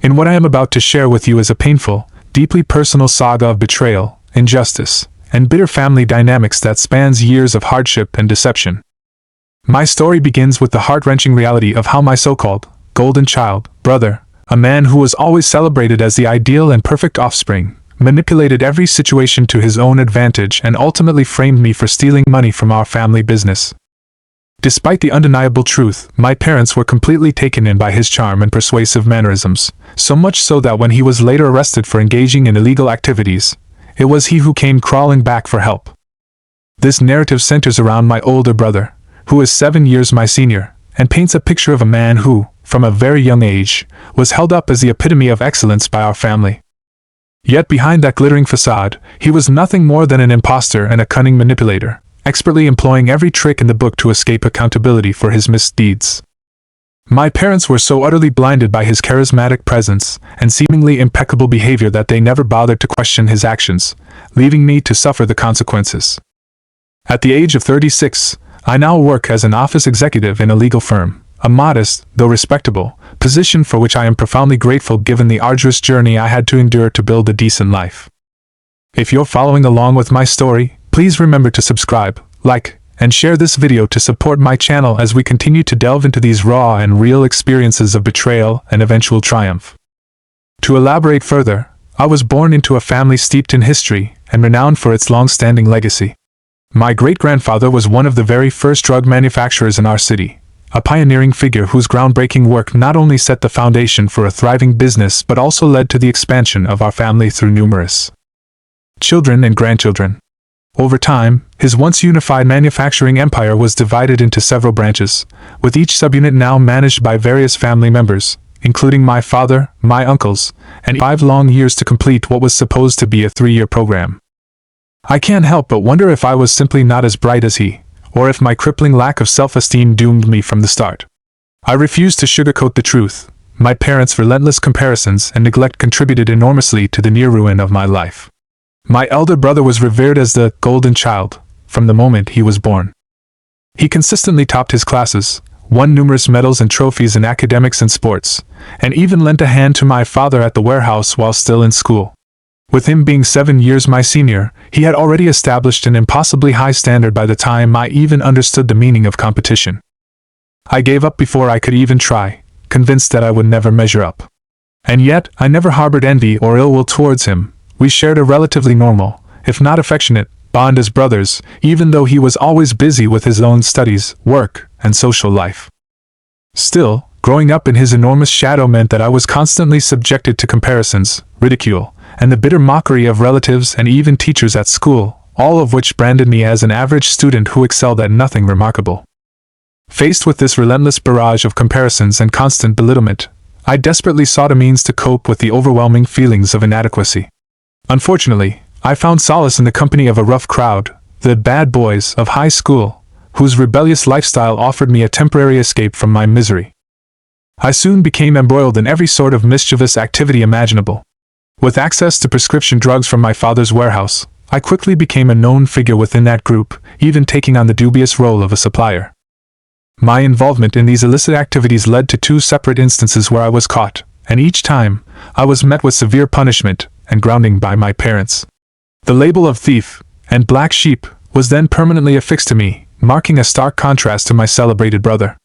In what I am about to share with you is a painful, deeply personal saga of betrayal, injustice, and bitter family dynamics that spans years of hardship and deception. My story begins with the heart-wrenching reality of how my so-called golden child brother, a man who was always celebrated as the ideal and perfect offspring, manipulated every situation to his own advantage and ultimately framed me for stealing money from our family business. Despite the undeniable truth, my parents were completely taken in by his charm and persuasive mannerisms, so much so that when he was later arrested for engaging in illegal activities, it was he who came crawling back for help. This narrative centers around my older brother, who is 7 years my senior, and paints a picture of a man who, from a very young age, was held up as the epitome of excellence by our family. Yet behind that glittering facade, he was nothing more than an imposter and a cunning manipulator, expertly employing every trick in the book to escape accountability for his misdeeds. My parents were so utterly blinded by his charismatic presence and seemingly impeccable behavior that they never bothered to question his actions, leaving me to suffer the consequences. At the age of 36, I now work as an office executive in a legal firm, a modest, though respectable, position for which I am profoundly grateful given the arduous journey I had to endure to build a decent life. If you're following along with my story, please remember to subscribe, like, and share this video to support my channel as we continue to delve into these raw and real experiences of betrayal and eventual triumph. To elaborate further, I was born into a family steeped in history and renowned for its long-standing legacy. My great-grandfather was one of the very first drug manufacturers in our city, a pioneering figure whose groundbreaking work not only set the foundation for a thriving business but also led to the expansion of our family through numerous children and grandchildren. Over time, his once unified manufacturing empire was divided into several branches, with each subunit now managed by various family members, including my father, my uncles, and 5 long years to complete what was supposed to be a 3-year program. I can't help but wonder if I was simply not as bright as he, or if my crippling lack of self-esteem doomed me from the start. I refuse to sugarcoat the truth. My parents' relentless comparisons and neglect contributed enormously to the near ruin of my life. My elder brother was revered as the golden child from the moment he was born. He consistently topped his classes, won numerous medals and trophies in academics and sports, and even lent a hand to my father at the warehouse while still in school. With him being 7 years my senior, he had already established an impossibly high standard by the time I even understood the meaning of competition. I gave up before I could even try, convinced that I would never measure up. And yet, I never harbored envy or ill will towards him. We shared a relatively normal, if not affectionate, bond as brothers, even though he was always busy with his own studies, work, and social life. Still, growing up in his enormous shadow meant that I was constantly subjected to comparisons, ridicule, and the bitter mockery of relatives and even teachers at school, all of which branded me as an average student who excelled at nothing remarkable. Faced with this relentless barrage of comparisons and constant belittlement, I desperately sought a means to cope with the overwhelming feelings of inadequacy. Unfortunately, I found solace in the company of a rough crowd, the bad boys of high school, whose rebellious lifestyle offered me a temporary escape from my misery. I soon became embroiled in every sort of mischievous activity imaginable. With access to prescription drugs from my father's warehouse, I quickly became a known figure within that group, even taking on the dubious role of a supplier. My involvement in these illicit activities led to 2 separate instances where I was caught, and each time, I was met with severe punishment and grounding by my parents. The label of thief and black sheep was then permanently affixed to me, marking a stark contrast to my celebrated brother.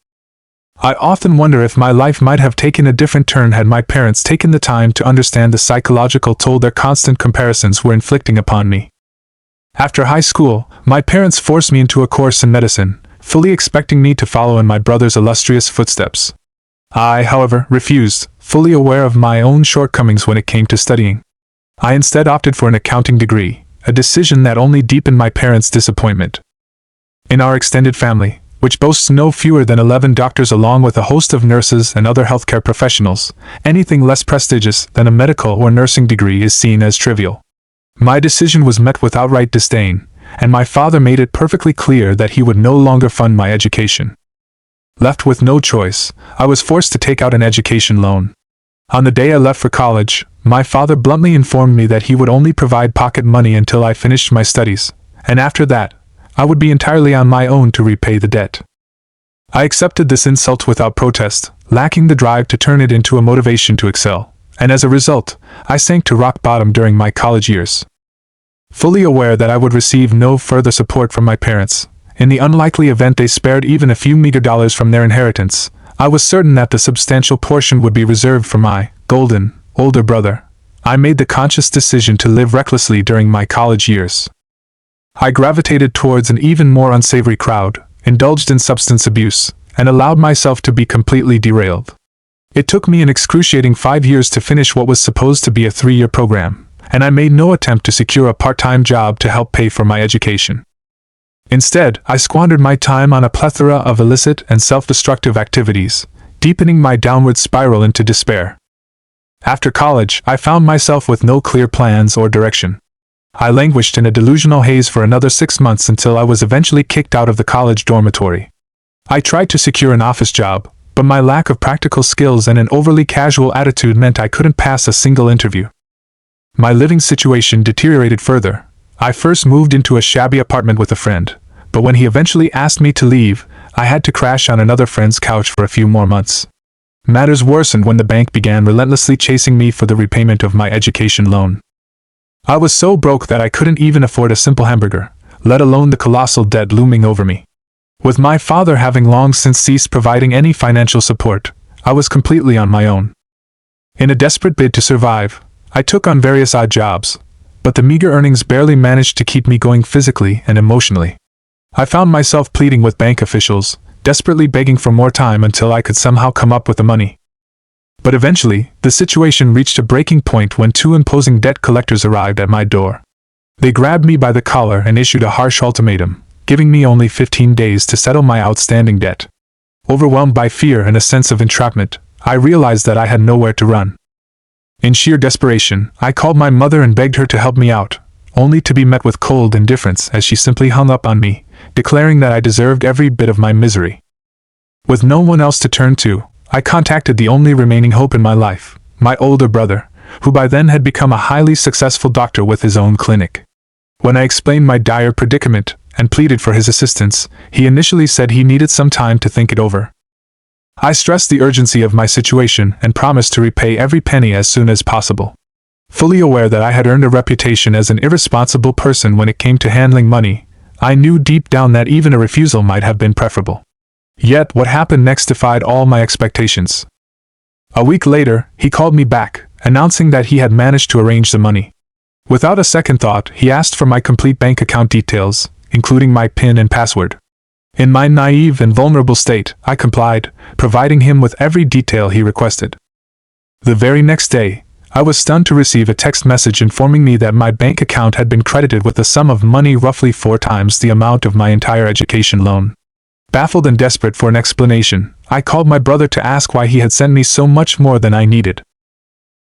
I often wonder if my life might have taken a different turn had my parents taken the time to understand the psychological toll their constant comparisons were inflicting upon me. After high school, my parents forced me into a course in medicine, fully expecting me to follow in my brother's illustrious footsteps. I, however, refused, fully aware of my own shortcomings when it came to studying. I instead opted for an accounting degree, a decision that only deepened my parents' disappointment. In our extended family, which boasts no fewer than 11 doctors along with a host of nurses and other healthcare professionals, anything less prestigious than a medical or nursing degree is seen as trivial. My decision was met with outright disdain, and my father made it perfectly clear that he would no longer fund my education. Left with no choice, I was forced to take out an education loan. On the day I left for college, my father bluntly informed me that he would only provide pocket money until I finished my studies, and after that, I would be entirely on my own to repay the debt. I accepted this insult without protest, lacking the drive to turn it into a motivation to excel, and as a result, I sank to rock bottom during my college years. Fully aware that I would receive no further support from my parents, in the unlikely event they spared even a few meager dollars from their inheritance, I was certain that the substantial portion would be reserved for my golden, older brother. I made the conscious decision to live recklessly during my college years. I gravitated towards an even more unsavory crowd, indulged in substance abuse, and allowed myself to be completely derailed. It took me an excruciating 5 years to finish what was supposed to be a 3-year program, and I made no attempt to secure a part-time job to help pay for my education. Instead, I squandered my time on a plethora of illicit and self-destructive activities, deepening my downward spiral into despair. After college, I found myself with no clear plans or direction. I languished in a delusional haze for another 6 months until I was eventually kicked out of the college dormitory. I tried to secure an office job, but my lack of practical skills and an overly casual attitude meant I couldn't pass a single interview. My living situation deteriorated further. I first moved into a shabby apartment with a friend, but when he eventually asked me to leave, I had to crash on another friend's couch for a few more months. Matters worsened when the bank began relentlessly chasing me for the repayment of my education loan. I was so broke that I couldn't even afford a simple hamburger, let alone the colossal debt looming over me. With my father having long since ceased providing any financial support, I was completely on my own. In a desperate bid to survive, I took on various odd jobs, but the meager earnings barely managed to keep me going physically and emotionally. I found myself pleading with bank officials, desperately begging for more time until I could somehow come up with the money. But eventually, the situation reached a breaking point when 2 imposing debt collectors arrived at my door. They grabbed me by the collar and issued a harsh ultimatum, giving me only 15 days to settle my outstanding debt. Overwhelmed by fear and a sense of entrapment, I realized that I had nowhere to run. In sheer desperation, I called my mother and begged her to help me out, only to be met with cold indifference as she simply hung up on me, declaring that I deserved every bit of my misery. With no one else to turn to, I contacted the only remaining hope in my life, my older brother, who by then had become a highly successful doctor with his own clinic. When I explained my dire predicament and pleaded for his assistance, he initially said he needed some time to think it over. I stressed the urgency of my situation and promised to repay every penny as soon as possible. Fully aware that I had earned a reputation as an irresponsible person when it came to handling money, I knew deep down that even a refusal might have been preferable. Yet what happened next defied all my expectations. A week later, he called me back, announcing that he had managed to arrange the money. Without a second thought, he asked for my complete bank account details, including my PIN and password. In my naive and vulnerable state, I complied, providing him with every detail he requested. The very next day, I was stunned to receive a text message informing me that my bank account had been credited with a sum of money roughly 4 times the amount of my entire education loan. Baffled and desperate for an explanation, I called my brother to ask why he had sent me so much more than I needed.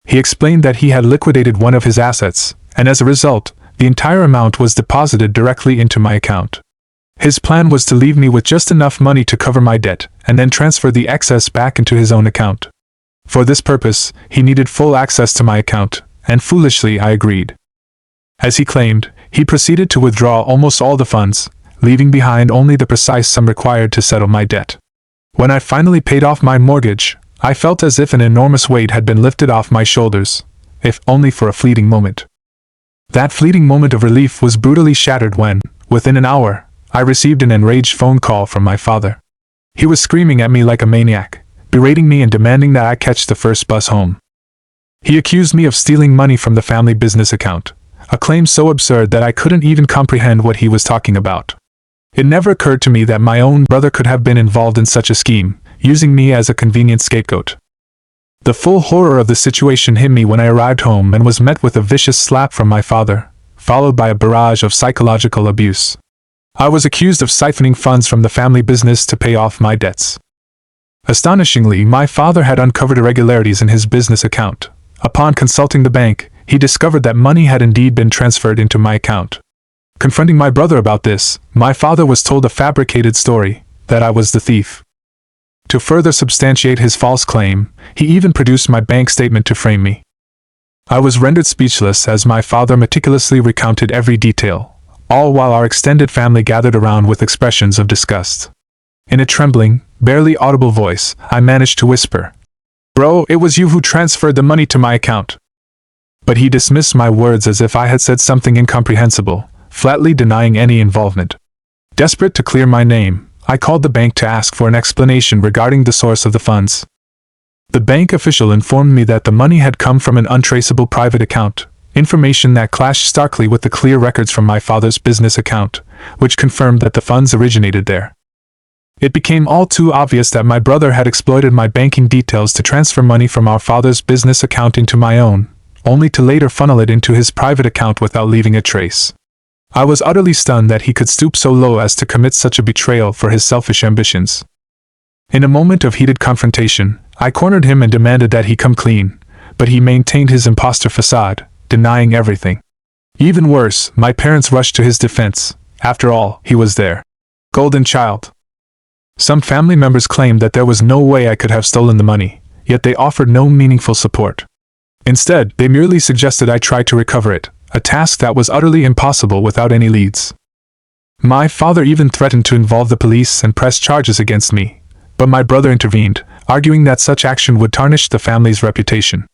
He explained that he had liquidated one of his assets, and as a result, the entire amount was deposited directly into my account. His plan was to leave me with just enough money to cover my debt, and then transfer the excess back into his own account. For this purpose, he needed full access to my account, and foolishly I agreed. As he claimed, he proceeded to withdraw almost all the funds, leaving behind only the precise sum required to settle my debt. When I finally paid off my mortgage, I felt as if an enormous weight had been lifted off my shoulders, if only for a fleeting moment. That fleeting moment of relief was brutally shattered when, within an hour, I received an enraged phone call from my father. He was screaming at me like a maniac, berating me and demanding that I catch the first bus home. He accused me of stealing money from the family business account, a claim so absurd that I couldn't even comprehend what he was talking about. It never occurred to me that my own brother could have been involved in such a scheme, using me as a convenient scapegoat. The full horror of the situation hit me when I arrived home and was met with a vicious slap from my father, followed by a barrage of psychological abuse. I was accused of siphoning funds from the family business to pay off my debts. Astonishingly, my father had uncovered irregularities in his business account. Upon consulting the bank, he discovered that money had indeed been transferred into my account. Confronting my brother about this, my father was told a fabricated story, that I was the thief. To further substantiate his false claim, he even produced my bank statement to frame me. I was rendered speechless as my father meticulously recounted every detail, all while our extended family gathered around with expressions of disgust. In a trembling, barely audible voice, I managed to whisper, "Bro, it was you who transferred the money to my account." But he dismissed my words as if I had said something incomprehensible, flatly denying any involvement. Desperate to clear my name, I called the bank to ask for an explanation regarding the source of the funds. The bank official informed me that the money had come from an untraceable private account, information that clashed starkly with the clear records from my father's business account, which confirmed that the funds originated there. It became all too obvious that my brother had exploited my banking details to transfer money from our father's business account into my own, only to later funnel it into his private account without leaving a trace. I was utterly stunned that he could stoop so low as to commit such a betrayal for his selfish ambitions. In a moment of heated confrontation, I cornered him and demanded that he come clean, but he maintained his imposter facade, denying everything. Even worse, my parents rushed to his defense. After all, he was their golden child. Some family members claimed that there was no way I could have stolen the money, yet they offered no meaningful support. Instead, they merely suggested I try to recover it, a task that was utterly impossible without any leads. My father even threatened to involve the police and press charges against me, but my brother intervened, arguing that such action would tarnish the family's reputation.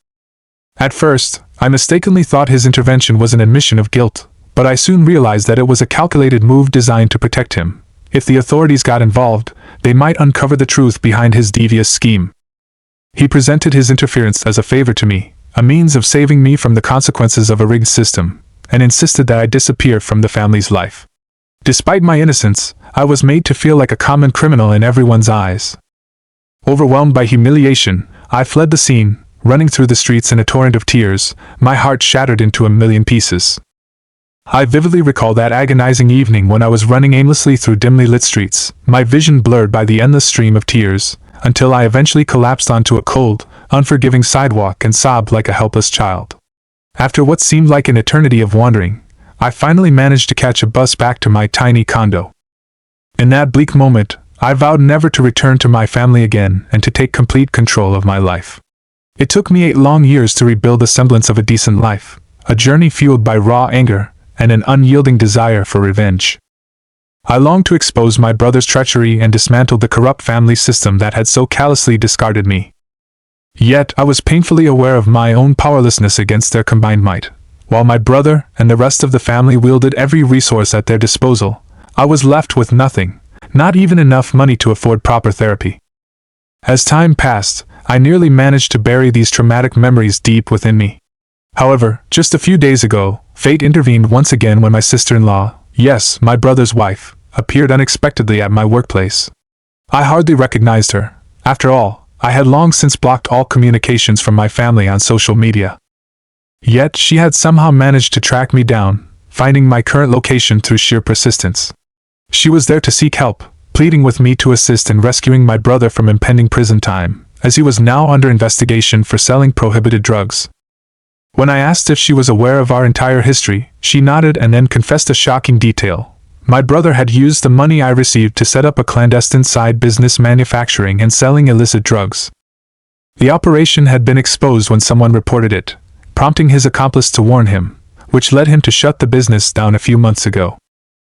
At first, I mistakenly thought his intervention was an admission of guilt, but I soon realized that it was a calculated move designed to protect him. If the authorities got involved, they might uncover the truth behind his devious scheme. He presented his interference as a favor to me, a means of saving me from the consequences of a rigged system, and insisted that I disappear from the family's life. Despite my innocence, I was made to feel like a common criminal in everyone's eyes. Overwhelmed by humiliation, I fled the scene, running through the streets in a torrent of tears, my heart shattered into a million pieces. I vividly recall that agonizing evening when I was running aimlessly through dimly lit streets, my vision blurred by the endless stream of tears, until I eventually collapsed onto a cold, unforgiving sidewalk and sobbed like a helpless child. After what seemed like an eternity of wandering, I finally managed to catch a bus back to my tiny condo. In that bleak moment, I vowed never to return to my family again and to take complete control of my life. It took me 8 long years to rebuild the semblance of a decent life, a journey fueled by raw anger and an unyielding desire for revenge. I longed to expose my brother's treachery and dismantle the corrupt family system that had so callously discarded me. Yet I was painfully aware of my own powerlessness against their combined might. While my brother and the rest of the family wielded every resource at their disposal, I was left with nothing, not even enough money to afford proper therapy. As time passed, I nearly managed to bury these traumatic memories deep within me. However, just a few days ago, fate intervened once again when my sister-in-law, yes, my brother's wife, appeared unexpectedly at my workplace. I hardly recognized her. After all, I had long since blocked all communications from my family on social media. Yet she had somehow managed to track me down, finding my current location through sheer persistence. She was there to seek help, pleading with me to assist in rescuing my brother from impending prison time, as he was now under investigation for selling prohibited drugs. When I asked if she was aware of our entire history, she nodded and then confessed a shocking detail. My brother had used the money I received to set up a clandestine side business manufacturing and selling illicit drugs. The operation had been exposed when someone reported it, prompting his accomplice to warn him, which led him to shut the business down a few months ago.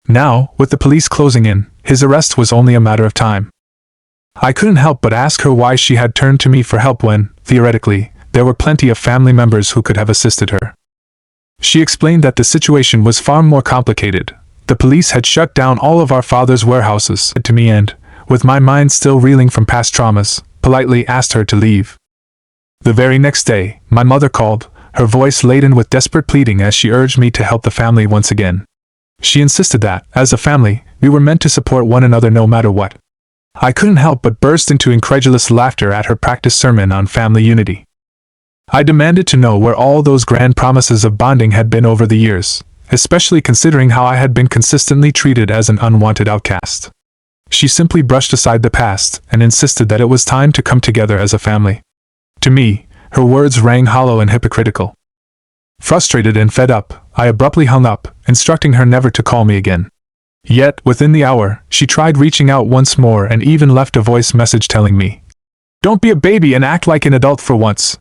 Now, with the police closing in, his arrest was only a matter of time. I couldn't help but ask her why she had turned to me for help when, theoretically, there were plenty of family members who could have assisted her. She explained that the situation was far more complicated. The police had shut down all of our father's warehouses to me and, with my mind still reeling from past traumas, politely asked her to leave. The very next day, my mother called, her voice laden with desperate pleading as she urged me to help the family once again. She insisted that, as a family, we were meant to support one another no matter what. I couldn't help but burst into incredulous laughter at her practiced sermon on family unity. I demanded to know where all those grand promises of bonding had been over the years, especially considering how I had been consistently treated as an unwanted outcast. She simply brushed aside the past and insisted that it was time to come together as a family. To me, her words rang hollow and hypocritical. Frustrated and fed up, I abruptly hung up, instructing her never to call me again. Yet, within the hour, she tried reaching out once more and even left a voice message telling me, "Don't be a baby and act like an adult for once."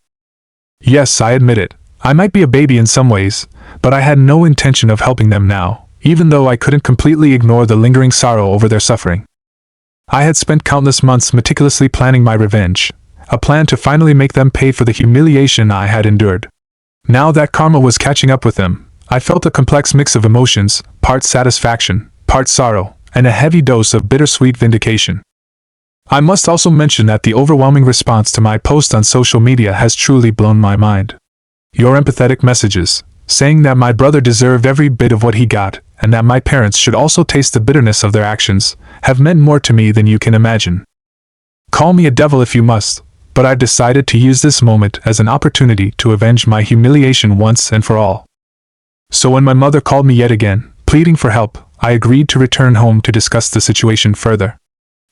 Yes, I admit it. I might be a baby in some ways, but I had no intention of helping them now, even though I couldn't completely ignore the lingering sorrow over their suffering. I had spent countless months meticulously planning my revenge. a plan to finally make them pay for the humiliation I had endured. Now that karma was catching up with them, I felt a complex mix of emotions, part satisfaction, part sorrow, and a heavy dose of bittersweet vindication. I must also mention that the overwhelming response to my post on social media has truly blown my mind. Your empathetic messages, saying that my brother deserved every bit of what he got, and that my parents should also taste the bitterness of their actions, have meant more to me than you can imagine. Call me a devil if you must, but I've decided to use this moment as an opportunity to avenge my humiliation once and for all. So when my mother called me yet again, pleading for help, I agreed to return home to discuss the situation further.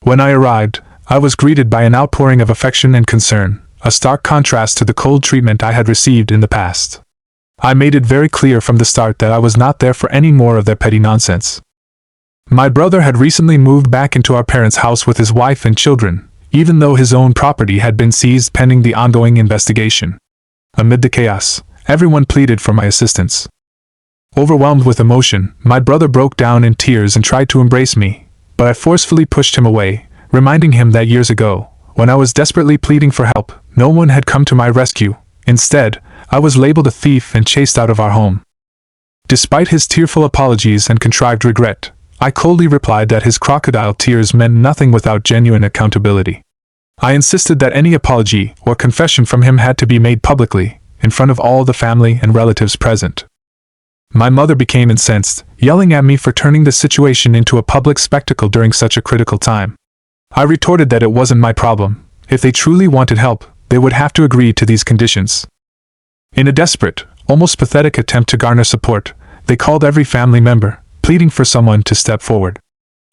When I arrived, I was greeted by an outpouring of affection and concern, a stark contrast to the cold treatment I had received in the past. I made it very clear from the start that I was not there for any more of their petty nonsense. My brother had recently moved back into our parents' house with his wife and children, even though his own property had been seized pending the ongoing investigation. Amid the chaos, everyone pleaded for my assistance. Overwhelmed with emotion, my brother broke down in tears and tried to embrace me, but I forcefully pushed him away, reminding him that years ago, when I was desperately pleading for help, no one had come to my rescue. Instead, I was labeled a thief and chased out of our home. Despite his tearful apologies and contrived regret, I coldly replied that his crocodile tears meant nothing without genuine accountability. I insisted that any apology or confession from him had to be made publicly, in front of all the family and relatives present. My mother became incensed, yelling at me for turning the situation into a public spectacle during such a critical time. I retorted that it wasn't my problem. If they truly wanted help, they would have to agree to these conditions. In a desperate, almost pathetic attempt to garner support, they called every family member, pleading for someone to step forward.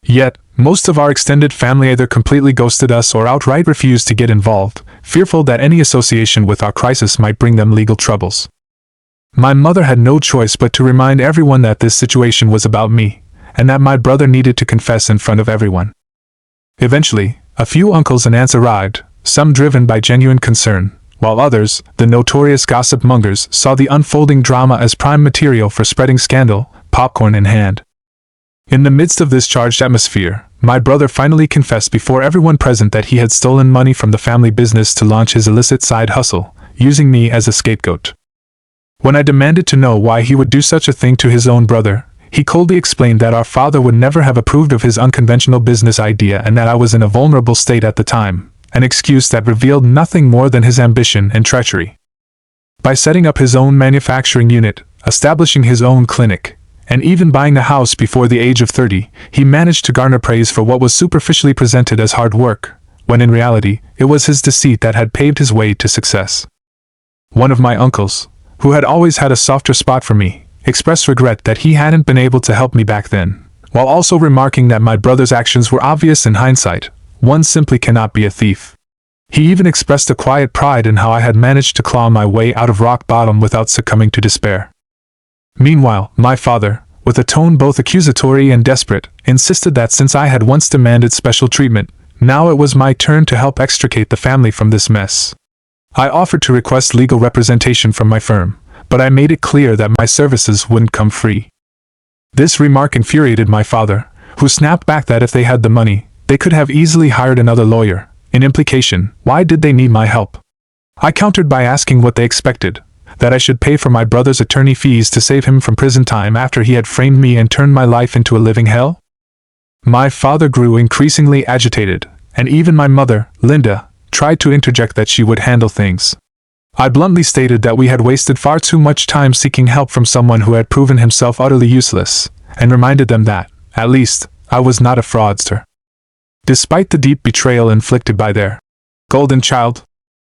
Yet, most of our extended family either completely ghosted us or outright refused to get involved, fearful that any association with our crisis might bring them legal troubles. My mother had no choice but to remind everyone that this situation was about me, and that my brother needed to confess in front of everyone. Eventually, a few uncles and aunts arrived, some driven by genuine concern, while others, the notorious gossip mongers, saw the unfolding drama as prime material for spreading scandal, popcorn in hand. In the midst of this charged atmosphere, my brother finally confessed before everyone present that he had stolen money from the family business to launch his illicit side hustle, using me as a scapegoat. When I demanded to know why he would do such a thing to his own brother, he coldly explained that our father would never have approved of his unconventional business idea and that I was in a vulnerable state at the time, an excuse that revealed nothing more than his ambition and treachery. By setting up his own manufacturing unit, establishing his own clinic, and even buying a house before the age of 30, he managed to garner praise for what was superficially presented as hard work, when in reality, it was his deceit that had paved his way to success. One of my uncles, who had always had a softer spot for me, expressed regret that he hadn't been able to help me back then, while also remarking that my brother's actions were obvious in hindsight. One simply cannot be a thief. He even expressed a quiet pride in how I had managed to claw my way out of rock bottom without succumbing to despair. Meanwhile, my father, with a tone both accusatory and desperate, insisted that since I had once demanded special treatment, now it was my turn to help extricate the family from this mess. I offered to request legal representation from my firm, but I made it clear that my services wouldn't come free. This remark infuriated my father, who snapped back that if they had the money, they could have easily hired another lawyer. In implication, why did they need my help? I countered by asking what they expected, that I should pay for my brother's attorney fees to save him from prison time after he had framed me and turned my life into a living hell? My father grew increasingly agitated, and even my mother, Linda, tried to interject that she would handle things. I bluntly stated that we had wasted far too much time seeking help from someone who had proven himself utterly useless, and reminded them that, at least, I was not a fraudster. Despite the deep betrayal inflicted by their golden child,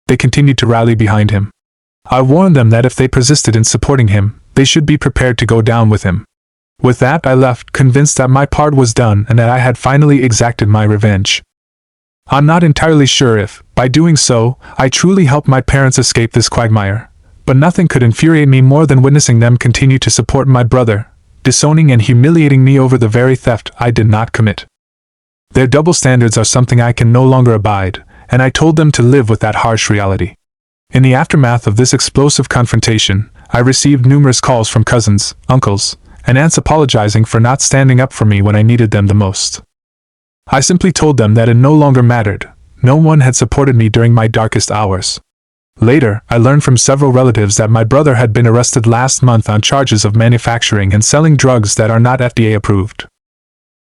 they continued to rally behind him. I warned them that if they persisted in supporting him, they should be prepared to go down with him. With that, I left, convinced that my part was done and that I had finally exacted my revenge. I'm not entirely sure if, by doing so, I truly helped my parents escape this quagmire, but nothing could infuriate me more than witnessing them continue to support my brother, disowning and humiliating me over the very theft I did not commit. Their double standards are something I can no longer abide, and I told them to live with that harsh reality. In the aftermath of this explosive confrontation, I received numerous calls from cousins, uncles, and aunts apologizing for not standing up for me when I needed them the most. I simply told them that it no longer mattered, no one had supported me during my darkest hours. Later, I learned from several relatives that my brother had been arrested last month on charges of manufacturing and selling drugs that are not FDA approved.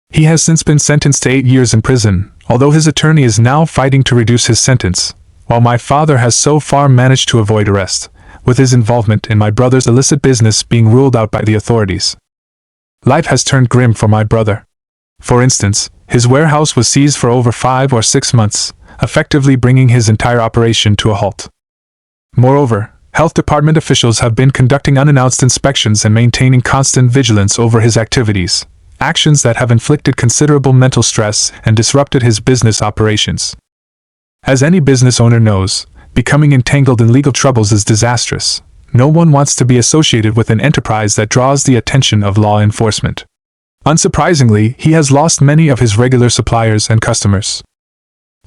He has since been sentenced to 8 years in prison, although his attorney is now fighting to reduce his sentence, while my father has so far managed to avoid arrest, with his involvement in my brother's illicit business being ruled out by the authorities. Life has turned grim for my brother. For instance, his warehouse was seized for over 5 or 6 months, effectively bringing his entire operation to a halt. Moreover, health department officials have been conducting unannounced inspections and maintaining constant vigilance over his activities, actions that have inflicted considerable mental stress and disrupted his business operations. As any business owner knows, becoming entangled in legal troubles is disastrous. No one wants to be associated with an enterprise that draws the attention of law enforcement. Unsurprisingly, he has lost many of his regular suppliers and customers.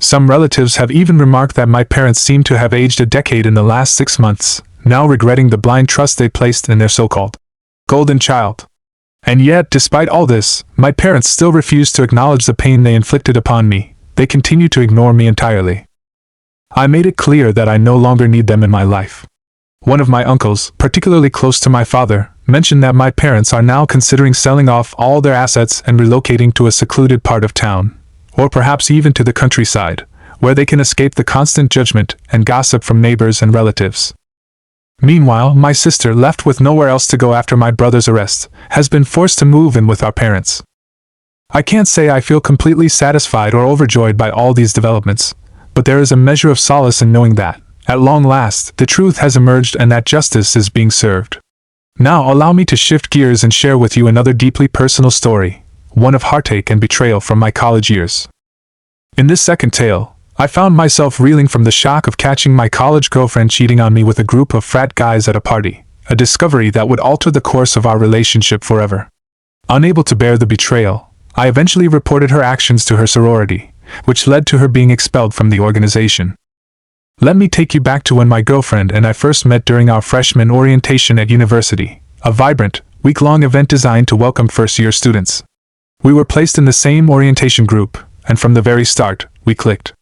Some relatives have even remarked that my parents seem to have aged a decade in the last 6 months, now regretting the blind trust they placed in their so-called golden child. And yet, despite all this, my parents still refuse to acknowledge the pain they inflicted upon me. They continue to ignore me entirely. I made it clear that I no longer need them in my life. One of my uncles, particularly close to my father, mentioned that my parents are now considering selling off all their assets and relocating to a secluded part of town, or perhaps even to the countryside, where they can escape the constant judgment and gossip from neighbors and relatives. Meanwhile, my sister, left with nowhere else to go after my brother's arrest, has been forced to move in with our parents. I can't say I feel completely satisfied or overjoyed by all these developments, but there is a measure of solace in knowing that, at long last, the truth has emerged and that justice is being served. Now allow me to shift gears and share with you another deeply personal story, one of heartache and betrayal from my college years. In this second tale, I found myself reeling from the shock of catching my college girlfriend cheating on me with a group of frat guys at a party, a discovery that would alter the course of our relationship forever. Unable to bear the betrayal, I eventually reported her actions to her sorority, which led to her being expelled from the organization. Let me take you back to when my girlfriend and I first met during our freshman orientation at university, a vibrant, week-long event designed to welcome first-year students. We were placed in the same orientation group, and from the very start, we clicked.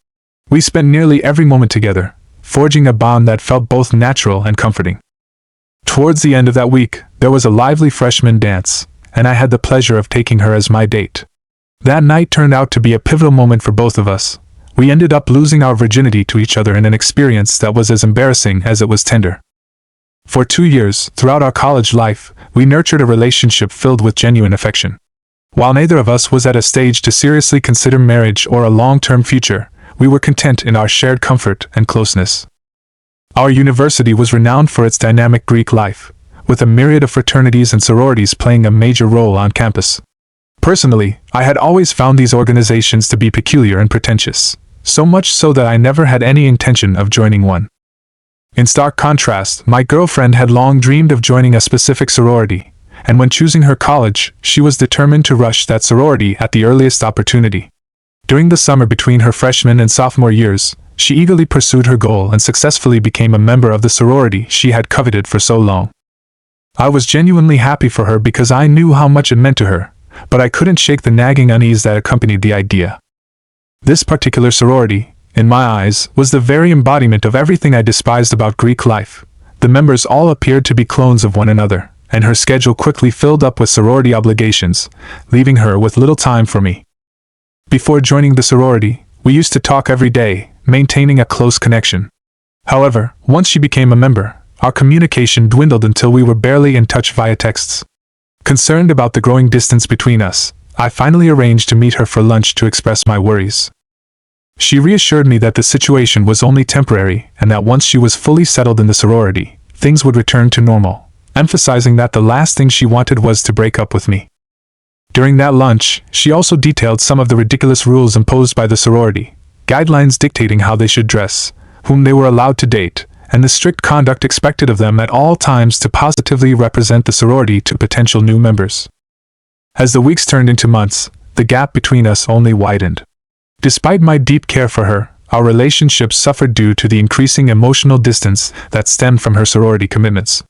We spent nearly every moment together, forging a bond that felt both natural and comforting. Towards the end of that week, there was a lively freshman dance, and I had the pleasure of taking her as my date. That night turned out to be a pivotal moment for both of us. We ended up losing our virginity to each other in an experience that was as embarrassing as it was tender. For 2 years, throughout our college life, we nurtured a relationship filled with genuine affection. While neither of us was at a stage to seriously consider marriage or a long-term future, we were content in our shared comfort and closeness. Our university was renowned for its dynamic Greek life, with a myriad of fraternities and sororities playing a major role on campus. Personally, I had always found these organizations to be peculiar and pretentious, so much so that I never had any intention of joining one. In stark contrast, my girlfriend had long dreamed of joining a specific sorority, and when choosing her college, she was determined to rush that sorority at the earliest opportunity. During the summer between her freshman and sophomore years, she eagerly pursued her goal and successfully became a member of the sorority she had coveted for so long. I was genuinely happy for her because I knew how much it meant to her, but I couldn't shake the nagging unease that accompanied the idea. This particular sorority, in my eyes, was the very embodiment of everything I despised about Greek life. The members all appeared to be clones of one another, and her schedule quickly filled up with sorority obligations, leaving her with little time for me. Before joining the sorority, we used to talk every day, maintaining a close connection. However, once she became a member, our communication dwindled until we were barely in touch via texts. Concerned about the growing distance between us, I finally arranged to meet her for lunch to express my worries. She reassured me that the situation was only temporary and that once she was fully settled in the sorority, things would return to normal, emphasizing that the last thing she wanted was to break up with me. During that lunch, she also detailed some of the ridiculous rules imposed by the sorority, guidelines dictating how they should dress, whom they were allowed to date, and the strict conduct expected of them at all times to positively represent the sorority to potential new members. As the weeks turned into months, the gap between us only widened. Despite my deep care for her, our relationship suffered due to the increasing emotional distance that stemmed from her sorority commitments.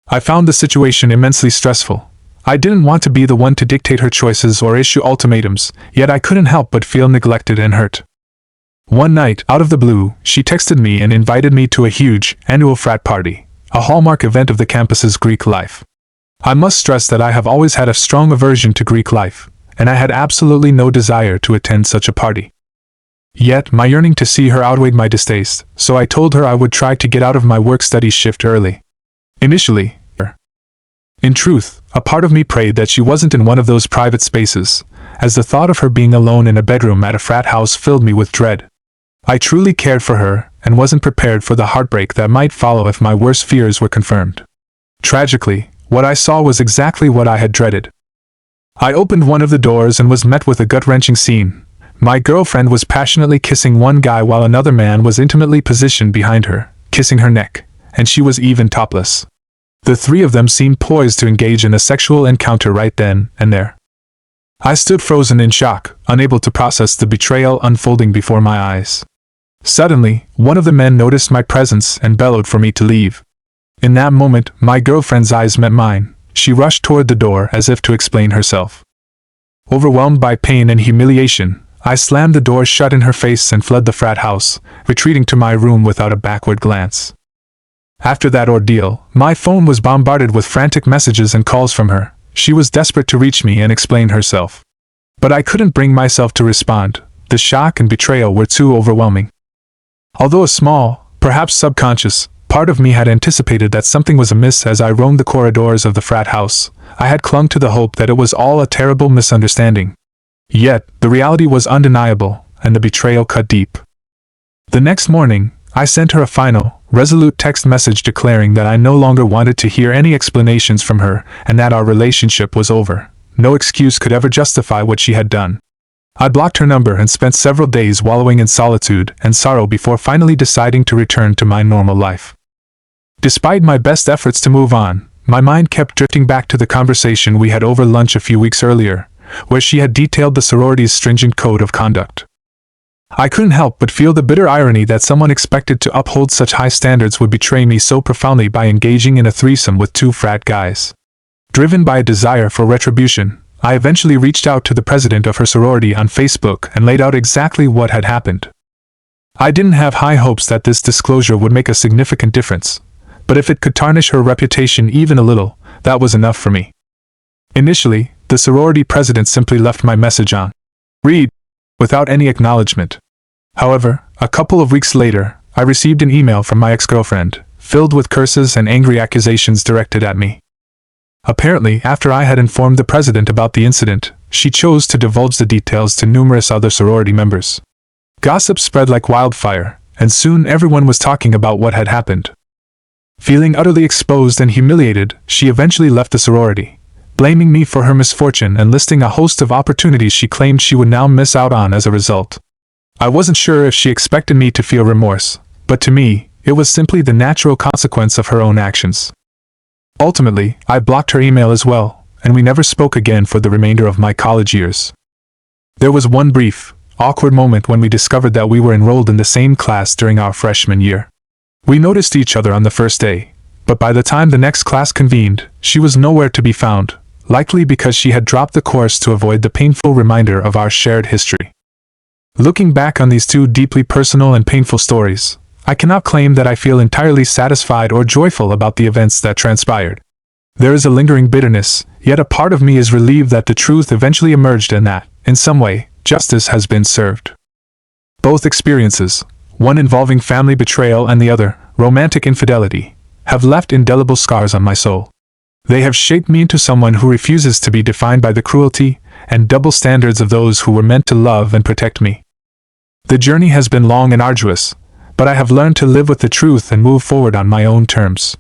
I found the situation immensely stressful. I didn't want to be the one to dictate her choices or issue ultimatums, yet I couldn't help but feel neglected and hurt. One night, out of the blue, she texted me and invited me to a huge, annual frat party, a hallmark event of the campus's Greek life. I must stress that I have always had a strong aversion to Greek life, and I had absolutely no desire to attend such a party. Yet, my yearning to see her outweighed my distaste, so I told her I would try to get out of my work-study shift early. Initially, in truth, a part of me prayed that she wasn't in one of those private spaces, as the thought of her being alone in a bedroom at a frat house filled me with dread. I truly cared for her, and wasn't prepared for the heartbreak that might follow if my worst fears were confirmed. Tragically, what I saw was exactly what I had dreaded. I opened one of the doors and was met with a gut-wrenching scene. My girlfriend was passionately kissing one guy while another man was intimately positioned behind her, kissing her neck, and she was even topless. The three of them seemed poised to engage in a sexual encounter right then and there. I stood frozen in shock, unable to process the betrayal unfolding before my eyes. Suddenly, one of the men noticed my presence and bellowed for me to leave. In that moment, my girlfriend's eyes met mine. She rushed toward the door as if to explain herself. Overwhelmed by pain and humiliation, I slammed the door shut in her face and fled the frat house, retreating to my room without a backward glance. After that ordeal, my phone was bombarded with frantic messages and calls from her. She was desperate to reach me and explain herself. But I couldn't bring myself to respond. The shock and betrayal were too overwhelming. Although a small, perhaps subconscious, part of me had anticipated that something was amiss as I roamed the corridors of the frat house, I had clung to the hope that it was all a terrible misunderstanding. Yet, the reality was undeniable, and the betrayal cut deep. The next morning, I sent her a final, resolute text message declaring that I no longer wanted to hear any explanations from her and that our relationship was over. No excuse could ever justify what she had done. I blocked her number and spent several days wallowing in solitude and sorrow before finally deciding to return to my normal life. Despite my best efforts to move on, my mind kept drifting back to the conversation we had over lunch a few weeks earlier, where she had detailed the sorority's stringent code of conduct. I couldn't help but feel the bitter irony that someone expected to uphold such high standards would betray me so profoundly by engaging in a threesome with two frat guys. Driven by a desire for retribution, I eventually reached out to the president of her sorority on Facebook and laid out exactly what had happened. I didn't have high hopes that this disclosure would make a significant difference, but if it could tarnish her reputation even a little, that was enough for me. Initially, the sorority president simply left my message on read, without any acknowledgement. However, a couple of weeks later, I received an email from my ex-girlfriend, filled with curses and angry accusations directed at me. Apparently, after I had informed the president about the incident, she chose to divulge the details to numerous other sorority members. Gossip spread like wildfire, and soon everyone was talking about what had happened. Feeling utterly exposed and humiliated, she eventually left the sorority, blaming me for her misfortune and listing a host of opportunities she claimed she would now miss out on as a result. I wasn't sure if she expected me to feel remorse, but to me, it was simply the natural consequence of her own actions. Ultimately, I blocked her email as well, and we never spoke again for the remainder of my college years. There was one brief, awkward moment when we discovered that we were enrolled in the same class during our freshman year. We noticed each other on the first day, but by the time the next class convened, she was nowhere to be found, likely because she had dropped the course to avoid the painful reminder of our shared history. Looking back on these two deeply personal and painful stories, I cannot claim that I feel entirely satisfied or joyful about the events that transpired. There is a lingering bitterness, yet a part of me is relieved that the truth eventually emerged and that, in some way, justice has been served. Both experiences, one involving family betrayal and the other, romantic infidelity, have left indelible scars on my soul. They have shaped me into someone who refuses to be defined by the cruelty and double standards of those who were meant to love and protect me. The journey has been long and arduous, but I have learned to live with the truth and move forward on my own terms.